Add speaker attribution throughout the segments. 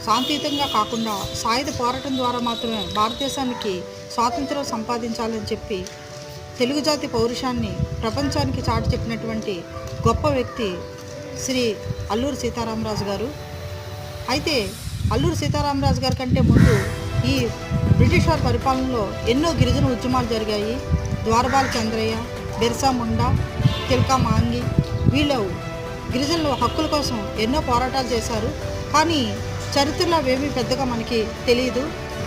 Speaker 1: శాంతియుతంగా కాకుండా సాయుధ పోరాటం ద్వారా మాత్రమే భారతదేశానికి స్వాతంత్రం సంపాదించాలని చెప్పి తెలుగు జాతి పౌరుషాన్ని ప్రపంచానికి చాటి చెప్పినటువంటి గొప్ప వ్యక్తి శ్రీ అల్లూరి సీతారామరాజు గారు. అయితే అల్లూరి సీతారామరాజు గారి కంటే ముందు ఈ బ్రిటిష్ వారి పరిపాలనలో ఎన్నో గిరిజన ఉద్యమాలు జరిగాయి. ద్వారబాల చంద్రయ్య, బిర్సా ముండా, తిల్కా మాంగి వీళ్ళు గిరిజనుల హక్కుల కోసం ఎన్నో పోరాటాలు చేశారు. కానీ చరిత్రలో అవేమీ పెద్దగా మనకి తెలియదు.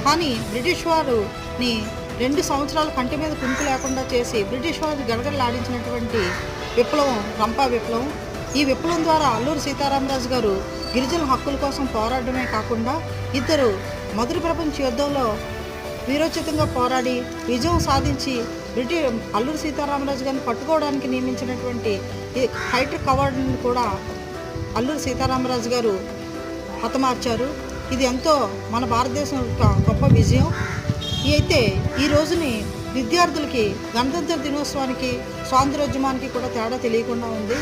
Speaker 1: కానీ బ్రిటిష్ వారిని 2 సంవత్సరాలు కంటి మీద కునుకు లేకుండా చేసి బ్రిటిష్ వారిని గడగడలాడించినటువంటి విప్లవం రంపా విప్లవం. ఈ విప్లవం ద్వారా అల్లూరి సీతారామరాజు గారు గిరిజనుల హక్కుల కోసం పోరాడమే కాకుండా ఇద్దరు మొదటి ప్రపంచ యుద్ధంలో వీరోచితంగా పోరాడి విజయం సాధించి అల్లూరి సీతారామరాజు గారిని పట్టుకోవడానికి నియమించినటువంటి ఈ హైటర్ కవార్డుని కూడా అల్లూరి సీతారామరాజు గారు హతమార్చారు. ఇది ఎంతో మన భారతదేశం యొక్క గొప్ప విజయం. అయితే ఈ రోజుని విద్యార్థులకి గణతంత్ర దినోత్సవానికి స్వాతంత్రోద్యమానికి కూడా తేడా తెలియకుండా ఉంది.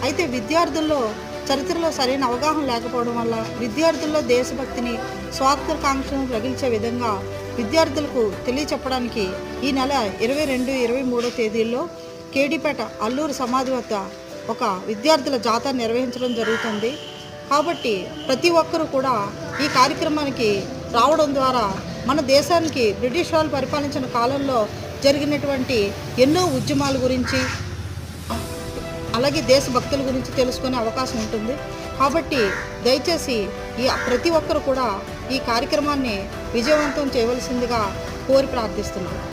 Speaker 1: అయితే విద్యార్థుల్లో చరిత్రలో సరైన అవగాహన లేకపోవడం వల్ల విద్యార్థుల్లో దేశభక్తిని స్వాతంత్రకాంక్షను రగిల్చే విధంగా విద్యార్థులకు తెలియచెప్పడానికి ఈ నెల 22, 23 తేదీల్లో కేడీపేట అల్లూరి సమాధి వద్ద ఒక విద్యార్థుల జాతర నిర్వహించడం జరుగుతుంది. కాబట్టి ప్రతి ఒక్కరూ కూడా ఈ కార్యక్రమానికి రావడం ద్వారా మన దేశానికి బ్రిటిష్ వాళ్ళు పరిపాలించిన కాలంలో జరిగినటువంటి ఎన్నో ఉద్యమాల గురించి అలాగే దేశభక్తుల గురించి తెలుసుకునే అవకాశం ఉంటుంది. కాబట్టి దయచేసి ప్రతి ఒక్కరు కూడా ఈ కార్యక్రమాన్ని విజయవంతం చేయవలసిందిగా కోరి ప్రార్థిస్తున్నాను.